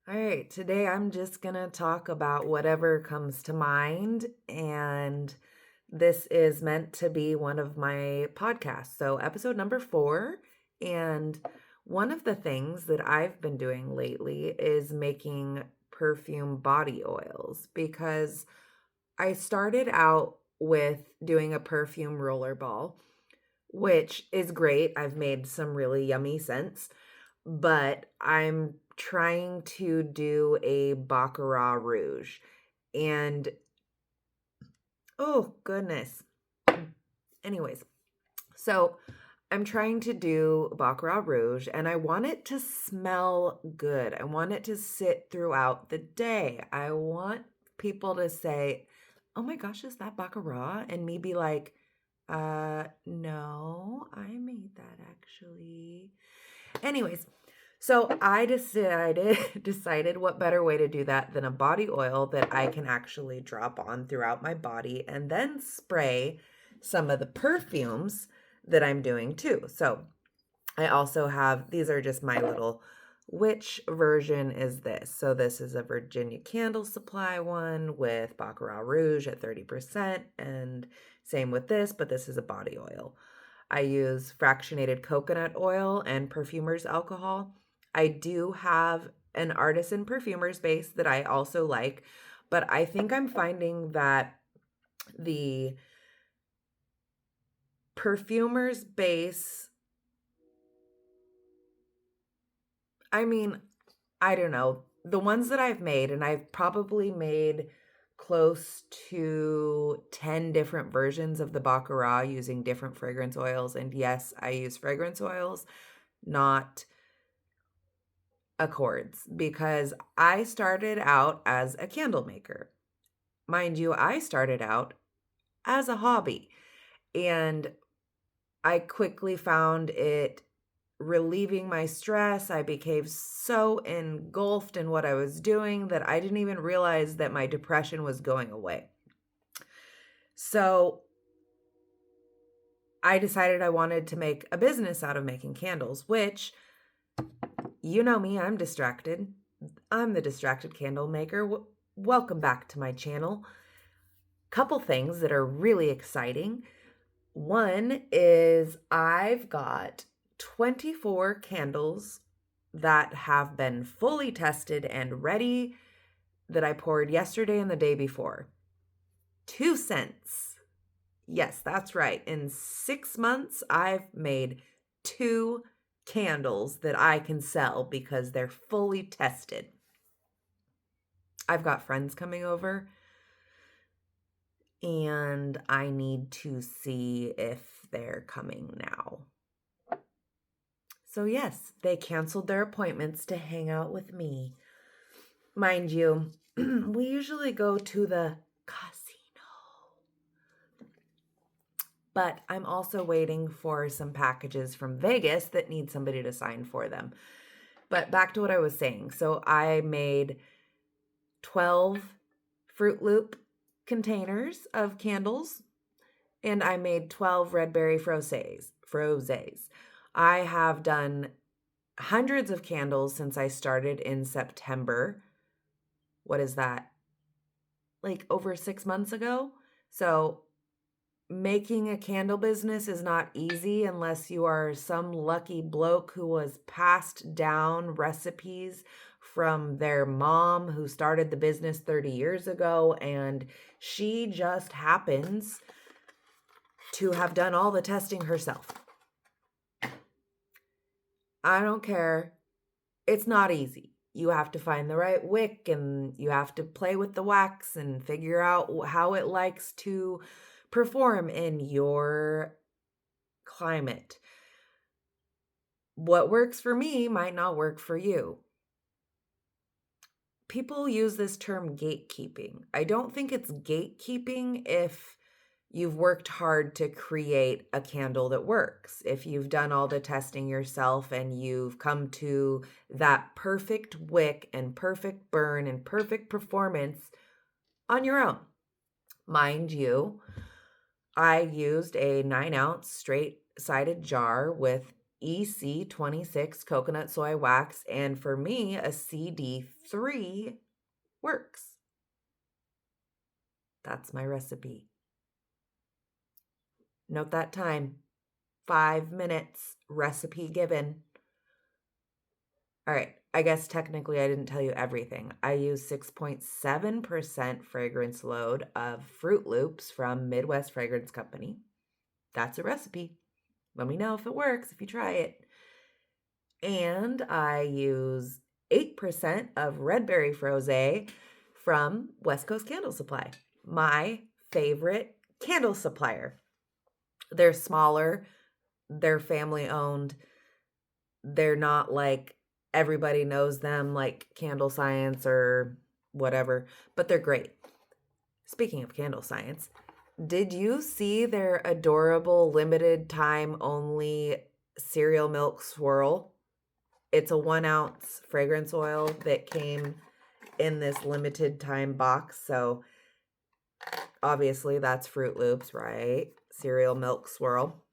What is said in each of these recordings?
All right, today I'm just going to talk about whatever comes to mind, and this is meant to be one of my podcasts. So, episode number 4. And one of the things that I've been doing lately is making perfume body oils because I started out with doing a perfume rollerball, which is great. I've made some really yummy scents, but I'm trying to do a Baccarat Rouge. And oh, goodness. Anyways, so I'm trying to do Baccarat Rouge and I want it to smell good. I want it to sit throughout the day. I want people to say, "Oh my gosh, is that Baccarat?" And me be like, no, I made that actually." Anyways, so I decided what better way to do that than a body oil that I can actually drop on throughout my body and then spray some of the perfumes that I'm doing too. So I also have, these are just my little, which version is this? So this is a Virginia Candle Supply one with Baccarat Rouge at 30%, and same with this, but this is a body oil. I use fractionated coconut oil and perfumer's alcohol. I do have an artisan perfumer's base that I also like, but I think I'm finding that the perfumer's base, I mean, I don't know. The ones that I've made, and I've probably made close to 10 different versions of the Baccarat using different fragrance oils. And yes, I use fragrance oils, not accords, because I started out as a candle maker. Mind you, I started out as a hobby, and I quickly found it relieving my stress. I became so engulfed in what I was doing that I didn't even realize that my depression was going away. So I decided I wanted to make a business out of making candles, which, you know me, I'm distracted. I'm the distracted candle maker. Welcome back to my channel. Couple things that are really exciting. One is I've got 24 candles that have been fully tested and ready that I poured yesterday and the day before. 2 cents. Yes, that's right. In 6 months, I've made 2 candles that I can sell because they're fully tested. I've got friends coming over and I need to see if they're coming now. So yes, they canceled their appointments to hang out with me. Mind you, we usually go to the casino, but I'm also waiting for some packages from Vegas that need somebody to sign for them. But back to what I was saying. So I made 12 Fruit Loop containers of candles, and I made 12 red berry frosés. I have done hundreds of candles since I started in September. What is that? Like over 6 months ago. So making a candle business is not easy unless you are some lucky bloke who was passed down recipes from their mom who started the business 30 years ago, and she just happens to have done all the testing herself. I don't care. It's not easy. You have to find the right wick and you have to play with the wax and figure out how it likes to perform in your climate. What works for me might not work for you. People use this term gatekeeping. I don't think it's gatekeeping if you've worked hard to create a candle that works. If you've done all the testing yourself and you've come to that perfect wick and perfect burn and perfect performance on your own. Mind you, I used a 9-ounce straight-sided jar with EC26 coconut soy wax, and for me, a CD3 works. That's my recipe. Note that time. 5 minutes. Recipe given. All right. I guess technically I didn't tell you everything. I use 6.7% fragrance load of Fruit Loops from Midwest Fragrance Company. That's a recipe. Let me know if it works, if you try it. And I use 8% of Red Berry Frosé from West Coast Candle Supply, my favorite candle supplier. They're smaller, they're family owned, they're not like everybody knows them like Candle Science or whatever, but they're great. Speaking of Candle Science, did you see their adorable limited time only cereal milk swirl? It's a 1 ounce fragrance oil that came in this limited time box. So obviously that's Fruit Loops, right? Cereal milk swirl.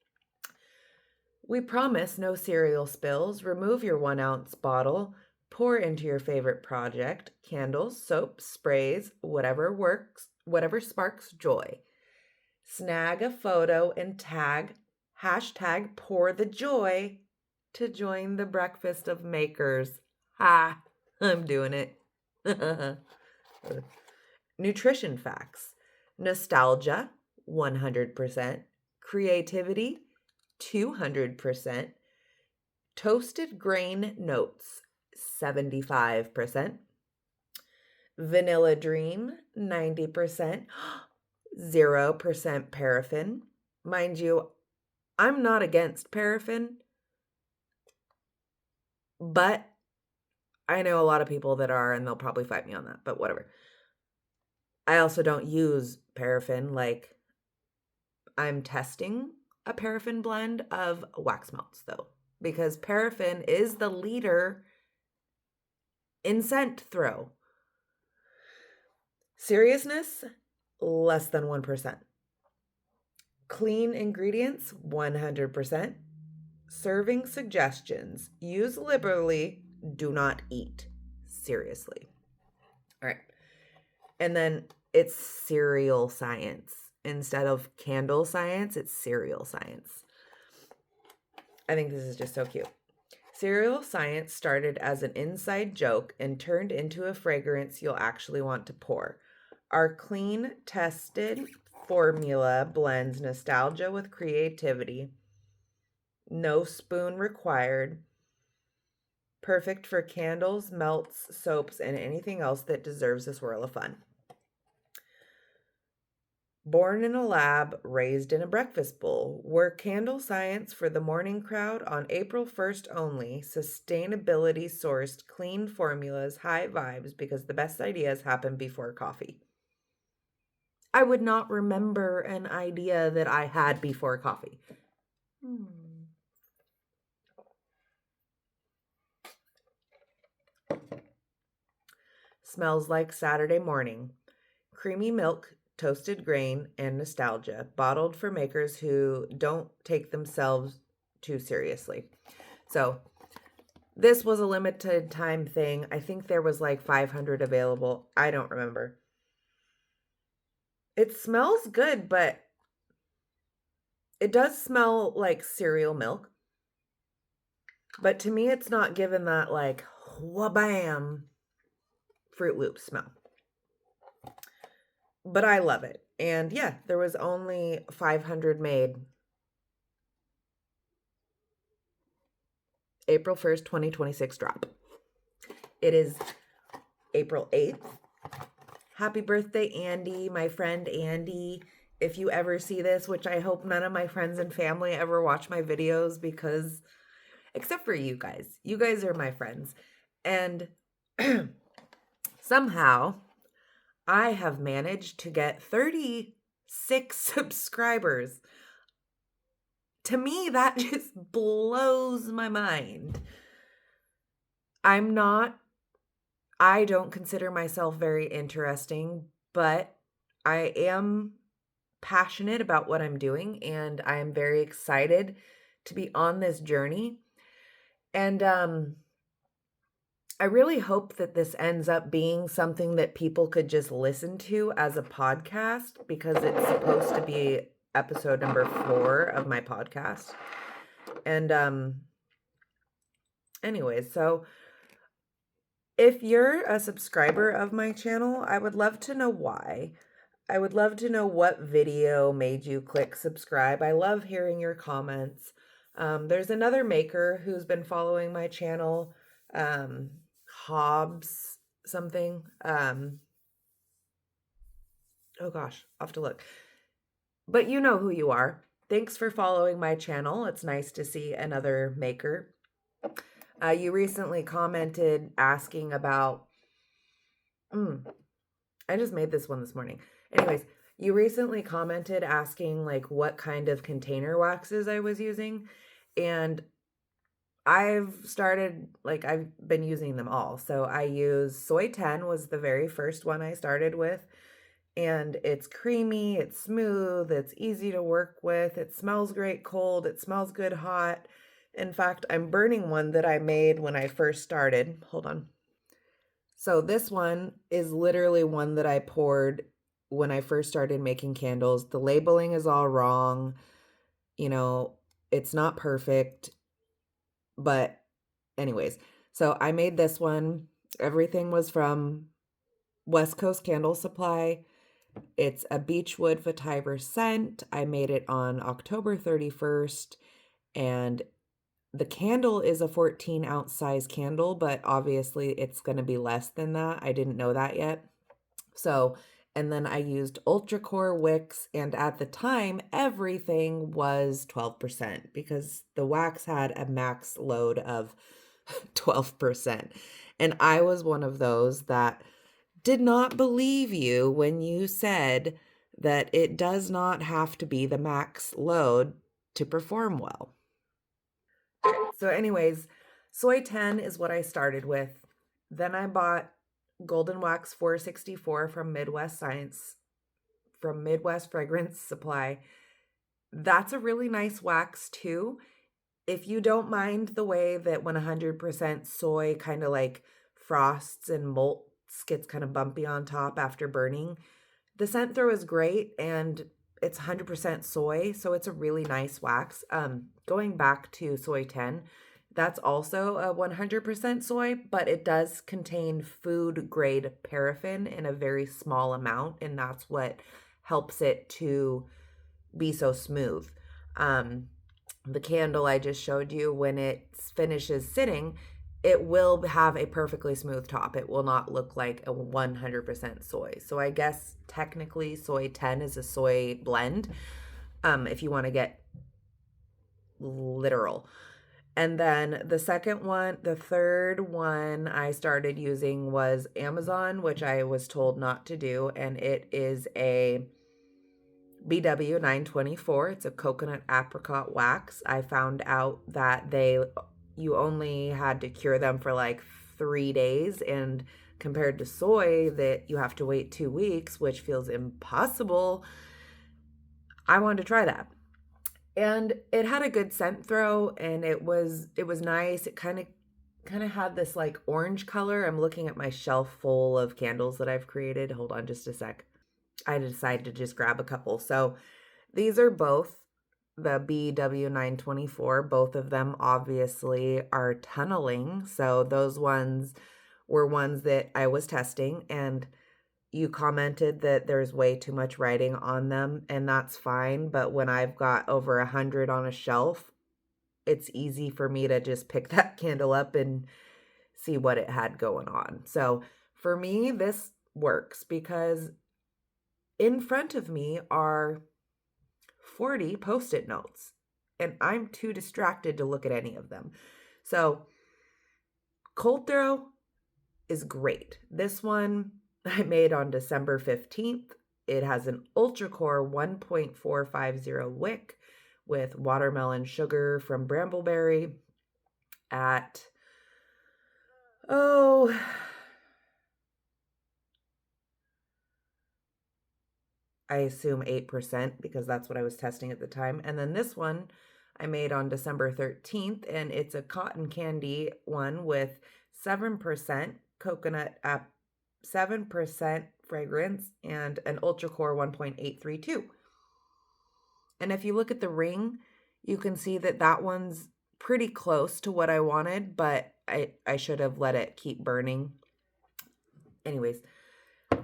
We promise no cereal spills. Remove your 1 ounce bottle. Pour into your favorite project, candles, soaps, sprays, whatever works, whatever sparks joy. Snag a photo and tag hashtag pour the joy to join the breakfast of makers. Ha! I'm doing it. Nutrition facts. Nostalgia, 100%. Creativity, 200%. Toasted grain notes, 75%. Vanilla Dream, 90%. 0% paraffin. Mind you, I'm not against paraffin, but I know a lot of people that are, and they'll probably fight me on that, but whatever. I also don't use paraffin. Like, I'm testing a paraffin blend of wax melts, though, because paraffin is the leader in scent throw. Seriousness, less than 1%. Clean ingredients, 100%. Serving suggestions, use liberally, do not eat. Seriously. All right. And then it's cereal science. Instead of candle science, it's cereal science. I think this is just so cute. Cereal science started as an inside joke and turned into a fragrance you'll actually want to pour. Our clean, tested formula blends nostalgia with creativity. No spoon required. Perfect for candles, melts, soaps, and anything else that deserves a swirl of fun. Born in a lab, raised in a breakfast bowl. We're candle science for the morning crowd on April 1st only. Sustainability sourced, clean formulas, high vibes, because the best ideas happen before coffee. I would not remember an idea that I had before coffee. Smells like Saturday morning. Creamy milk, toasted grain, and nostalgia. Bottled for makers who don't take themselves too seriously. So this was a limited time thing. I think there was like 500 available. I don't remember. It smells good, but it does smell like cereal milk. But to me, it's not given that like wha-bam Fruit Loop smell. But I love it. And yeah, there was only 500 made. April 1st, 2026 drop. It is April 8th. Happy birthday, Andy, my friend Andy. If you ever see this, which I hope none of my friends and family ever watch my videos because, except for you guys are my friends. And somehow I have managed to get 36 subscribers. To me, that just blows my mind. I don't consider myself very interesting, but I am passionate about what I'm doing, and I am very excited to be on this journey. And I really hope that this ends up being something that people could just listen to as a podcast, because it's supposed to be episode number 4 of my podcast. And anyways, so if you're a subscriber of my channel, I would love to know why. I would love to know what video made you click subscribe. I love hearing your comments. There's another maker who's been following my channel, Hobbs something. Oh gosh, I'll have to look. But you know who you are. Thanks for following my channel. It's nice to see another maker. You recently commented asking about, I just made this one this morning. Anyways, you recently commented asking like what kind of container waxes I was using. And I've been using them all. So I use Soy 10 was the very first one I started with. And it's creamy, it's smooth, it's easy to work with, it smells great cold, it smells good hot. In fact, I'm burning one that I made when I first started. Hold on. So this one is literally one that I poured when I first started making candles. The labeling is all wrong. You know, it's not perfect. But anyways, so I made this one. Everything was from West Coast Candle Supply. It's a beechwood vetiver scent. I made it on October 31st, and the candle is a 14-ounce size candle, but obviously it's going to be less than that. I didn't know that yet. So, and then I used ultra core wicks, and at the time, everything was 12% because the wax had a max load of 12%. And I was one of those that did not believe you when you said that it does not have to be the max load to perform well. So anyways, Soy 10 is what I started with. Then I bought Golden Wax 464 from Midwest Fragrance Supply. That's a really nice wax too. If you don't mind the way that when 100% soy kind of like frosts and molts, gets kind of bumpy on top after burning, the scent throw is great, and it's 100% soy, so it's a really nice wax. Going back to Soy 10, that's also a 100% soy, but it does contain food grade paraffin in a very small amount, and that's what helps it to be so smooth. The candle I just showed you, when it finishes sitting, it will have a perfectly smooth top. It will not look like a 100% soy. So I guess technically Soy 10 is a soy blend, if you want to get literal. And then the third one I started using was Amazon, which I was told not to do. And it is a BW 924. It's a coconut apricot wax. I found out that you only had to cure them for like 3 days, and compared to soy that you have to wait 2 weeks, which feels impossible, I wanted to try that. And it had a good scent throw, and it was nice. It kind of had this like orange color. I'm looking at my shelf full of candles that I've created. Hold on just a sec. I decided to just grab a couple. So these are both the BW924. Both of them obviously are tunneling. So those ones were ones that I was testing, and you commented that there's way too much writing on them, and that's fine. But when I've got over 100 on a shelf, it's easy for me to just pick that candle up and see what it had going on. So for me, this works because in front of me are 40 Post-it notes, and I'm too distracted to look at any of them. So cold throw is great. This one I made on December 15th. It has an ultra core 1.450 wick with watermelon sugar from Brambleberry at, I assume 8%, because that's what I was testing at the time. And then this one I made on December 13th, and it's a cotton candy one with 7% 7% fragrance and an ultra core 1.832. And if you look at the ring, you can see that that one's pretty close to what I wanted, but I should have let it keep burning. Anyways,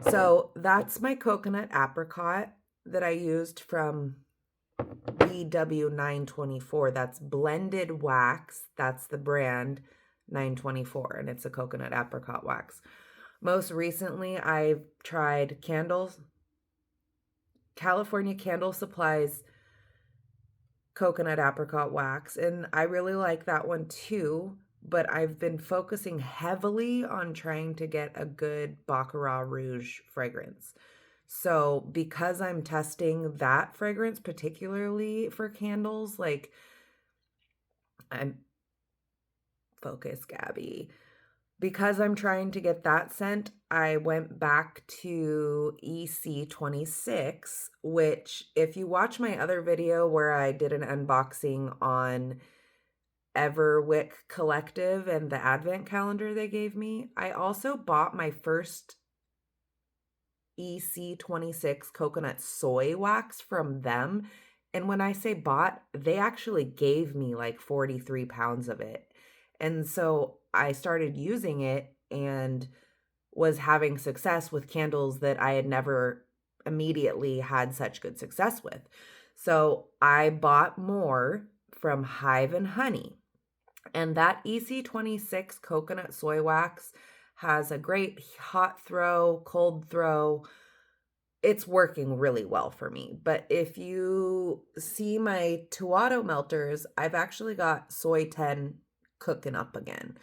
so that's my coconut apricot that I used from BW924. That's blended wax. That's the brand 924, and it's a coconut apricot wax. Most recently, I've tried California Candle Supply's coconut apricot wax, and I really like that one too, but I've been focusing heavily on trying to get a good Baccarat Rouge fragrance. So because I'm testing that fragrance particularly for candles, like I'm focus, Gabby. Because I'm trying to get that scent, I went back to EC26, which if you watch my other video where I did an unboxing on Everwick Collective and the advent calendar they gave me, I also bought my first EC26 coconut soy wax from them. And when I say bought, they actually gave me like 43 pounds of it. And so I started using it and was having success with candles that I had never immediately had such good success with. So I bought more from Hive and Honey. And that EC26 coconut soy wax has a great hot throw, cold throw. It's working really well for me. But if you see my Tuato melters, I've actually got soy 10 cooking up again.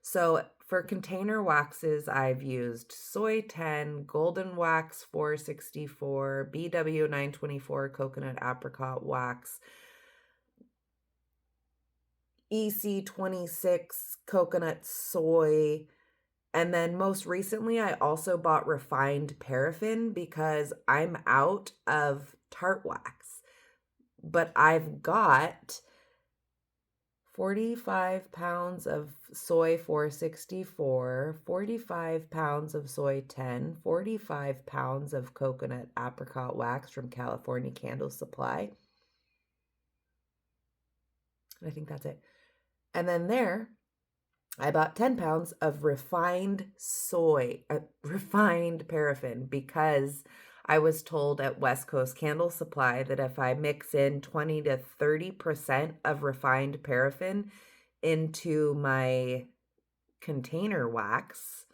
So for container waxes, I've used soy 10, golden wax 464, BW 924 coconut apricot wax, EC26 coconut soy, and then most recently I also bought refined paraffin because I'm out of tart wax. But I've got 45 pounds of soy 464, 45 pounds of soy 10, 45 pounds of coconut apricot wax from California Candle Supply. I think that's it. And then there, I bought 10 pounds of refined paraffin because I was told at West Coast Candle Supply that if I mix in 20 to 30% of refined paraffin into my container wax,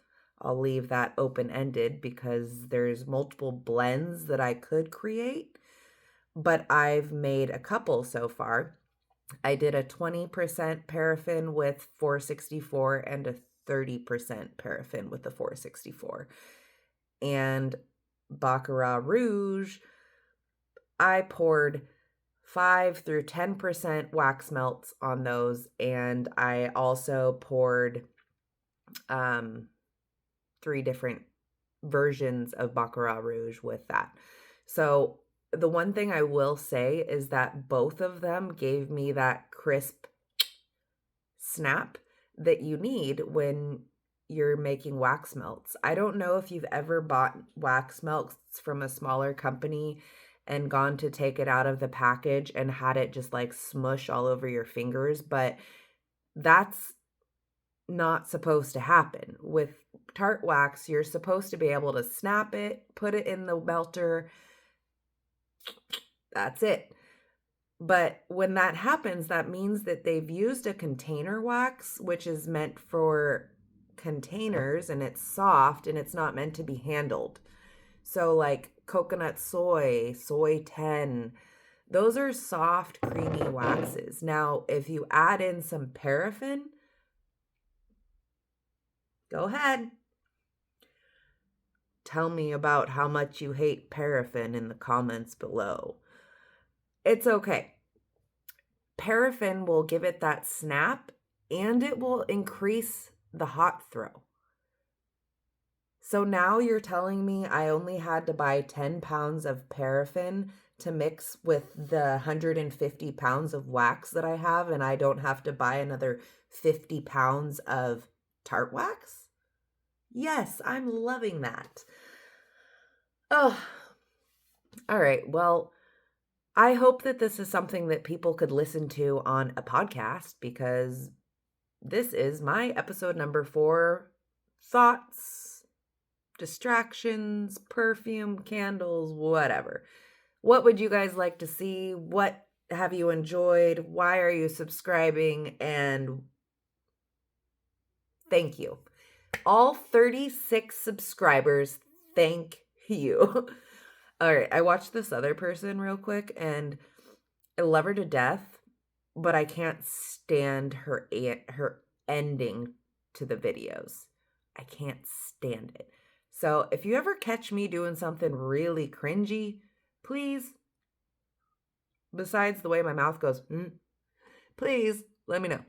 I'll leave that open-ended because there's multiple blends that I could create, but I've made a couple so far. I did a 20% paraffin with 464 and a 30% paraffin with the 464. And Baccarat Rouge, I poured 5 through 10% wax melts on those, and I also poured 3 different versions of Baccarat Rouge with that. So the one thing I will say is that both of them gave me that crisp snap that you need when you're making wax melts. I don't know if you've ever bought wax melts from a smaller company and gone to take it out of the package and had it just like smush all over your fingers, but that's not supposed to happen. With tart wax, you're supposed to be able to snap it, put it in the melter. That's it. But when that happens, that means that they've used a container wax, which is meant for containers, and it's soft and it's not meant to be handled. So like coconut soy, soy 10, those are soft, creamy waxes. Now, if you add in some paraffin, go ahead. Tell me about how much you hate paraffin in the comments below. It's okay. Paraffin will give it that snap and it will increase the hot throw. So now you're telling me I only had to buy 10 pounds of paraffin to mix with the 150 pounds of wax that I have, and I don't have to buy another 50 pounds of tart wax? Yes, I'm loving that. Oh, all right. Well, I hope that this is something that people could listen to on a podcast because this is my episode number 4 thoughts, distractions, perfume, candles, whatever. What would you guys like to see? What have you enjoyed? Why are you subscribing? And thank you. All 36 subscribers, thank you. All right, I watched this other person real quick and I love her to death, but I can't stand her ending to the videos. I can't stand it. So if you ever catch me doing something really cringy, please, besides the way my mouth goes, please let me know.